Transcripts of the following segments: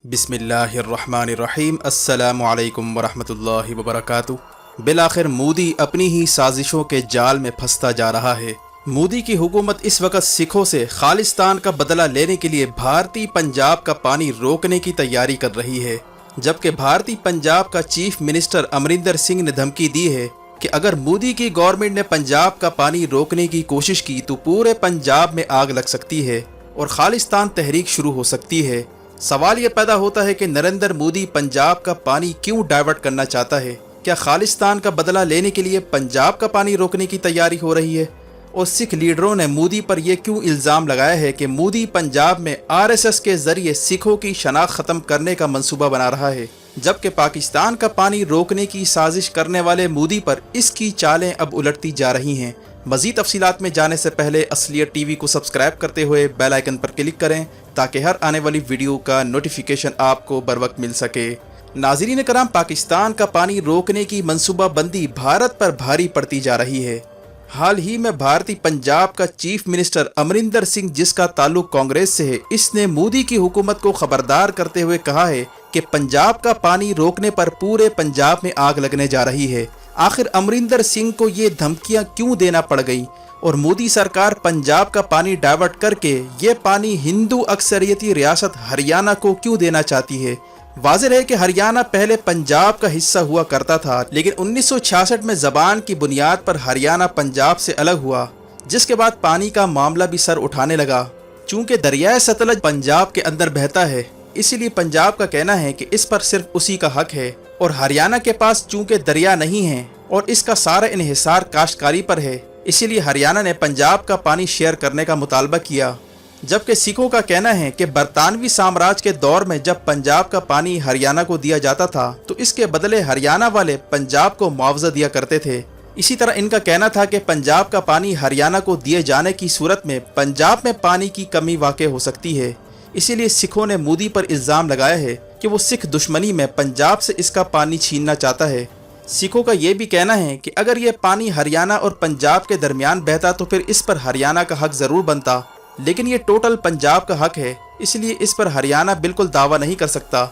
बिस्मिल्लाहिर्रहमानिर्रहीम। अस्सलामु अलैकुम वरहमतुल्लाहि वबरकातुहू। बिलाखिर मोदी अपनी ही साजिशों के जाल में फंसता जा रहा है। मोदी की हुकूमत इस वक्त सिखों से खालिस्तान का बदला लेने के लिए भारतीय पंजाब का पानी रोकने की तैयारी कर रही है, जबकि भारतीय पंजाब का चीफ मिनिस्टर अमरिंदर सिंह ने धमकी दी है कि अगर मोदी की गवर्नमेंट ने पंजाब का पानी रोकने की कोशिश की तो पूरे पंजाब में आग लग सकती है और खालिस्तान तहरीक शुरू हो सकती है। सवाल ये पैदा होता है कि नरेंद्र मोदी पंजाब का पानी क्यों डाइवर्ट करना चाहता है? क्या खालिस्तान का बदला लेने के लिए पंजाब का पानी रोकने की तैयारी हो रही है? और सिख लीडरों ने मोदी पर यह क्यों इल्ज़ाम लगाया है कि मोदी पंजाब में आरएसएस के ज़रिए सिखों की शनाख्त ख़त्म करने का मंसूबा बना रहा है, जबकि पाकिस्तान का पानी रोकने की साजिश करने वाले मोदी पर इसकी चालें अब उलटती जा रही हैं। मज़ीद तफसीलात में जाने से पहले असलियत टीवी को सब्सक्राइब करते हुए बेल आइकन पर क्लिक करें ताकि हर आने वाली वीडियो का नोटिफिकेशन आपको बर वक्त मिल सके। नाज़रीन कराम, पाकिस्तान का पानी रोकने की मनसूबाबंदी भारत पर भारी पड़ती जा रही है। हाल ही में भारतीय पंजाब का चीफ मिनिस्टर अमरिंदर सिंह, जिसका ताल्लुक कांग्रेस से है, इसने मोदी की हुकूमत को खबरदार करते हुए कहा है कि पंजाब का पानी रोकने पर पूरे पंजाब में आग लगने जा रही है। आखिर अमरिंदर सिंह को ये धमकियां क्यों देना पड़ गई और मोदी सरकार पंजाब का पानी डाइवर्ट करके ये पानी हिंदू अक्सरियती रियासत हरियाणा को क्यों देना चाहती है? वाज़ेह है कि हरियाणा पहले पंजाब का हिस्सा हुआ करता था, लेकिन 1966 में ज़बान की बुनियाद पर हरियाणा पंजाब से अलग हुआ, जिसके बाद पानी का मामला भी सर उठाने लगा। चूँकि दरियाए सतलज पंजाब के अंदर बहता है, इसीलिए पंजाब का कहना है कि इस पर सिर्फ उसी का हक है, और हरियाणा के पास चूँकि दरिया नहीं है और इसका सारा इन्हिसार काश्तकारी पर है, इसीलिए हरियाणा ने पंजाब का पानी शेयर करने का मुतालबा किया। जबकि सिखों का कहना है कि बरतानवी साम्राज्य के दौर में जब पंजाब का पानी हरियाणा को दिया जाता था तो इसके बदले हरियाणा वाले पंजाब को मुआवजा दिया करते थे। इसी तरह इनका कहना था कि पंजाब का पानी हरियाणा को दिए जाने की सूरत में पंजाब में पानी की कमी वाक़ हो सकती है। इसीलिए सिखों ने मोदी पर इल्ज़ाम लगाया है कि वो सिख दुश्मनी में पंजाब से इसका पानी छीनना चाहता है। सिखों का ये भी कहना है कि अगर ये पानी हरियाणा और पंजाब के दरमियान बहता तो फिर इस पर हरियाणा का हक ज़रूर बनता, लेकिन ये टोटल पंजाब का हक है, इसलिए इस पर हरियाणा बिल्कुल दावा नहीं कर सकता।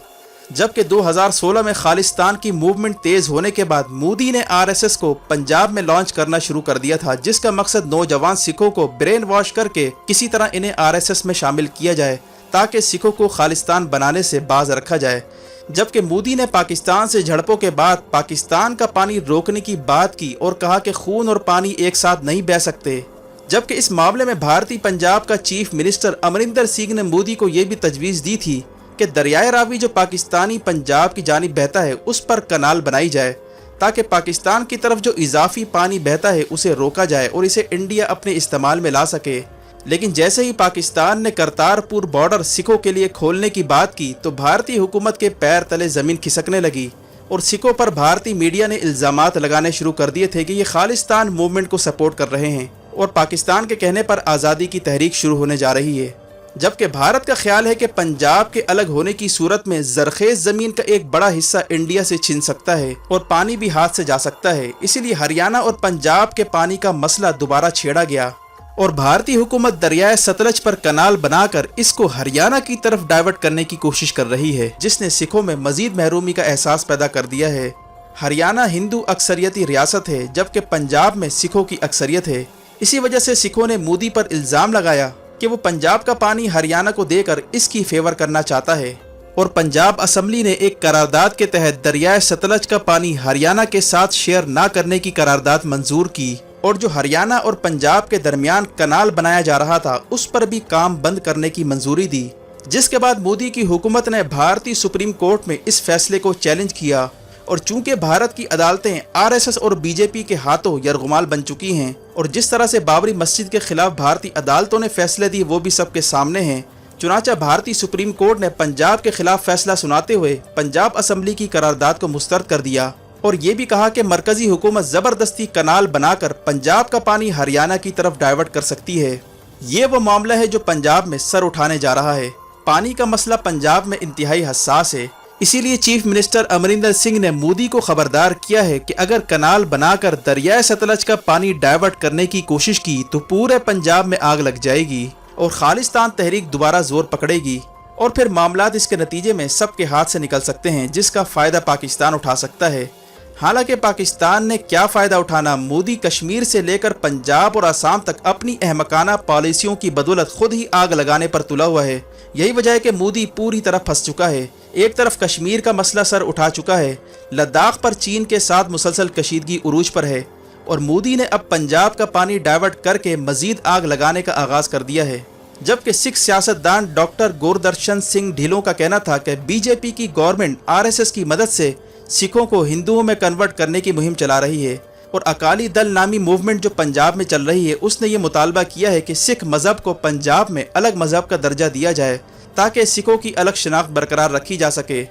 जबकि 2016 में खालिस्तान की मूवमेंट तेज़ होने के बाद मोदी ने आरएसएस को पंजाब में लॉन्च करना शुरू कर दिया था, जिसका मकसद नौजवान सिखों को ब्रेन वॉश करके किसी तरह इन्हें आरएसएस में शामिल किया जाए ताकि सिखों को खालिस्तान बनाने से बाज रखा जाए। जबकि मोदी ने पाकिस्तान से झड़पों के बाद पाकिस्तान का पानी रोकने की बात की और कहा कि खून और पानी एक साथ नहीं बह सकते। जबकि इस मामले में भारतीय पंजाब का चीफ मिनिस्टर अमरिंदर सिंह ने मोदी को यह भी तजवीज़ दी थी कि दरियाए रावी जो पाकिस्तानी पंजाब की जानिब बहता है उस पर कनाल बनाई जाए ताकि पाकिस्तान की तरफ जो इजाफी पानी बहता है उसे रोका जाए और इसे इंडिया अपने इस्तेमाल में ला सके। लेकिन जैसे ही पाकिस्तान ने करतारपुर बॉर्डर सिखों के लिए खोलने की बात की तो भारतीय हुकूमत के पैर तले ज़मीन खिसकने लगी और सिखों पर भारतीय मीडिया ने इल्ज़ामात लगाने शुरू कर दिए थे कि ये खालिस्तान मूवमेंट को सपोर्ट कर रहे हैं और पाकिस्तान के कहने पर आज़ादी की तहरीक शुरू होने जा रही है। जबकि भारत का ख्याल है कि पंजाब के अलग होने की सूरत में ज़रखेज़ ज़मीन का एक बड़ा हिस्सा इंडिया से छिन सकता है और पानी भी हाथ से जा सकता है। इसीलिए हरियाणा और पंजाब के पानी का मसला दोबारा छेड़ा गया और भारतीय हुकूमत दरियाए सतलज पर कनाल बनाकर इसको हरियाणा की तरफ डाइवर्ट करने की कोशिश कर रही है, जिसने सिखों में मजीद महरूमी का एहसास पैदा कर दिया है। हरियाणा हिंदू अक्सरियती रियासत है, जबकि पंजाब में सिखों की अक्सरियत है। इसी वजह से सिखों ने मोदी पर इल्ज़ाम लगाया कि वो पंजाब का पानी हरियाणा को देकर इसकी फेवर करना चाहता है और पंजाब असम्बली ने एक करारदाद के तहत दरियाए सतलज का पानी हरियाणा के साथ शेयर ना करने की करारदाद मंजूर की और जो हरियाणा और पंजाब के दरमियान कनाल बनाया जा रहा था उस पर भी काम बंद करने की मंजूरी दी। जिसके बाद मोदी की हुकूमत ने भारतीय सुप्रीम कोर्ट में इस फैसले को चैलेंज किया और चूंकि भारत की अदालतें आरएसएस और बीजेपी के हाथों यरगुमाल बन चुकी हैं और जिस तरह से बाबरी मस्जिद के खिलाफ भारतीय अदालतों ने फैसले दिए वो भी सबके सामने हैं, चुनांचे भारतीय सुप्रीम कोर्ट ने पंजाब के खिलाफ फैसला सुनाते हुए पंजाब असम्बली की करारदाद को मुस्तरद कर दिया और ये भी कहा कि मरकजी हुकूमत ज़बरदस्ती कनाल बनाकर पंजाब का पानी हरियाणा की तरफ डाइवर्ट कर सकती है। ये वो मामला है जो पंजाब में सर उठाने जा रहा है। पानी का मसला पंजाब में इंतहाई हसास है, इसीलिए चीफ मिनिस्टर अमरिंदर सिंह ने मोदी को खबरदार किया है कि अगर कनाल बनाकर दरियाए सतलज का पानी डाइवर्ट करने की कोशिश की तो पूरे पंजाब में आग लग जाएगी और खालिस्तान तहरीक दोबारा जोर पकड़ेगी। और फिर मामलात इसके नतीजे में सबके हाथ से निकल सकते हैं, जिसका फ़ायदा पाकिस्तान उठा सकता है। हालांकि पाकिस्तान ने क्या फ़ायदा उठाना, मोदी कश्मीर से लेकर पंजाब और आसाम तक अपनी अहमकाना पॉलिसियों की बदौलत खुद ही आग लगाने पर तुला हुआ है। यही वजह है कि मोदी पूरी तरह फंस चुका है। एक तरफ कश्मीर का मसला सर उठा चुका है, लद्दाख पर चीन के साथ मुसलसल कशीदगी उरूज पर है, और मोदी ने अब पंजाब का पानी डाइवर्ट करके मजीद आग लगाने का आगाज़ कर दिया है। जबकि सिख सियासतदान डॉक्टर गुरदर्शन सिंह ढिल्लों का कहना था कि बीजेपी की गवर्नमेंट आरएसएस की मदद से सिखों को हिंदुओं में कन्वर्ट करने की मुहिम चला रही है, और अकाली दल नामी मूवमेंट जो पंजाब में चल रही है उसने ये मुतालबा किया है कि सिख मज़हब को पंजाब में अलग मज़हब का दर्जा दिया जाए ताकि सिखों की अलग शनाख्त बरकरार रखी जा सके।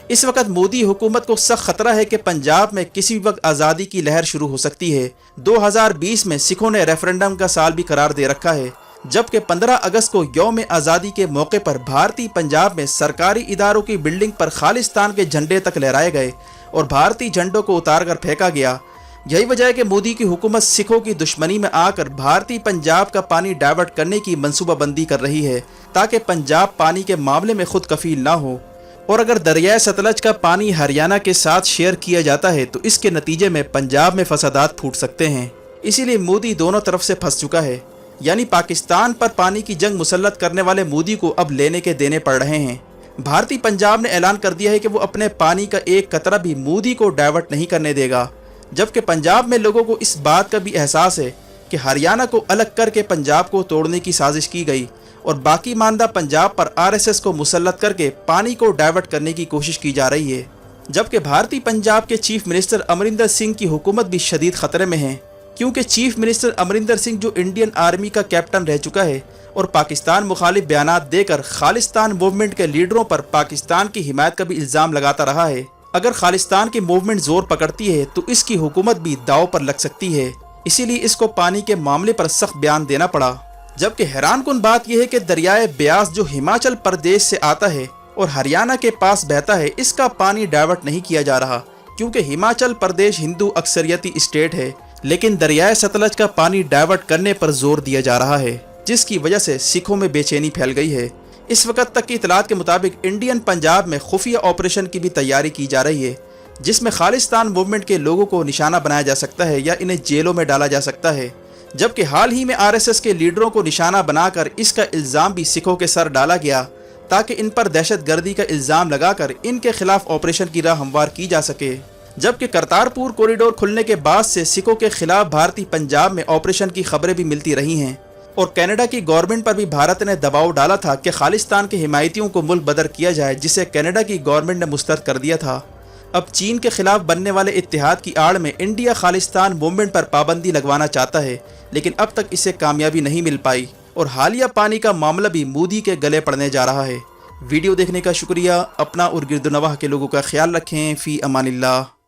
इस वक्त मोदी हुकूमत को सख्त खतरा है कि पंजाब में किसी वक्त आज़ादी की लहर शुरू हो सकती है। 2020 में सिखों ने रेफरेंडम का साल भी करार दे रखा है, जबकि 15 अगस्त को यौम आज़ादी के मौके पर भारतीय पंजाब में सरकारी इदारों की बिल्डिंग पर खालिस्तान के झंडे तक लहराए गए और भारतीय झंडों को उतार कर फेंका गया। यही वजह है कि मोदी की हुकूमत सिखों की दुश्मनी में आकर भारतीय पंजाब का पानी डाइवर्ट करने की मनसूबाबंदी कर रही है ताकि पंजाब पानी के मामले में खुद कफील ना हो। और अगर दरियाए सतलज का पानी हरियाणा के साथ शेयर किया जाता है तो इसके नतीजे में पंजाब में फसादात फूट सकते हैं। इसीलिए मोदी दोनों तरफ से फंस चुका है, यानी पाकिस्तान पर पानी की जंग मुसल्लत करने वाले मोदी को अब लेने के देने पड़ रहे हैं। भारतीय पंजाब ने ऐलान कर दिया है कि वो अपने पानी का एक कतरा भी मोदी को डाइवर्ट नहीं करने देगा, जबकि पंजाब में लोगों को इस बात का भी एहसास है कि हरियाणा को अलग करके पंजाब को तोड़ने की साजिश की गई और बाकी मानदा पंजाब पर आरएसएस को मुसल्लत करके पानी को डाइवर्ट करने की कोशिश की जा रही है। जबकि भारतीय पंजाब के चीफ मिनिस्टर अमरिंदर सिंह की हुकूमत भी शदीद खतरे में है, क्योंकि चीफ मिनिस्टर अमरिंदर सिंह जो इंडियन आर्मी का कैप्टन रह चुका है और पाकिस्तान मुखालिफ बयानात देकर खालिस्तान मूवमेंट के लीडरों पर पाकिस्तान की हिमायत का भी इल्ज़ाम लगाता रहा है। अगर खालिस्तान की मूवमेंट जोर पकड़ती है तो इसकी हुकूमत भी दाव पर लग सकती है, इसीलिए इसको पानी के मामले पर सख्त बयान देना पड़ा। जबकि हैरानकुन बात यह है कि दरियाए ब्यास जो हिमाचल प्रदेश से आता है और हरियाणा के पास बहता है, इसका पानी डाइवर्ट नहीं किया जा रहा, क्योंकि हिमाचल प्रदेश हिंदू अक्सरियती स्टेट है, लेकिन दरियाए सतलज का पानी डाइवर्ट करने पर जोर दिया जा रहा है, जिसकी वजह से सिखों में बेचैनी फैल गई है। इस वक्त तक की इतलात के मुताबिक इंडियन पंजाब में खुफिया ऑपरेशन की भी तैयारी की जा रही है, जिसमें खालिस्तान मूवमेंट के लोगों को निशाना बनाया जा सकता है या इन्हें जेलों में डाला जा सकता है। जबकि हाल ही में आरएसएस के लीडरों को निशाना बनाकर इसका इल्ज़ाम भी सिखों के सर डाला गया ताकि इन पर दहशत गर्दी का इल्ज़ाम लगाकर इनके खिलाफ ऑपरेशन की राह हमवार की जा सके। जबकि करतारपुर कॉरिडोर खुलने के बाद से सिखों के खिलाफ भारतीय पंजाब में ऑपरेशन की खबरें भी मिलती रही हैं और कनाडा की गवर्नमेंट पर भी भारत ने दबाव डाला था कि खालिस्तान के हिमायतियों को मुल्क बदर किया जाए, जिसे कनाडा की गवर्नमेंट ने मुस्तरद कर दिया था। अब चीन के खिलाफ बनने वाले इत्तेहाद की आड़ में इंडिया खालिस्तान मूवमेंट पर पाबंदी लगवाना चाहता है, लेकिन अब तक इसे कामयाबी नहीं मिल पाई और हालिया पानी का मामला भी मोदी के गले पड़ने जा रहा है। वीडियो देखने का शुक्रिया। अपना और गिरदोनवाह के लोगों का ख्याल रखें। फ़ी अमानिल्लाह।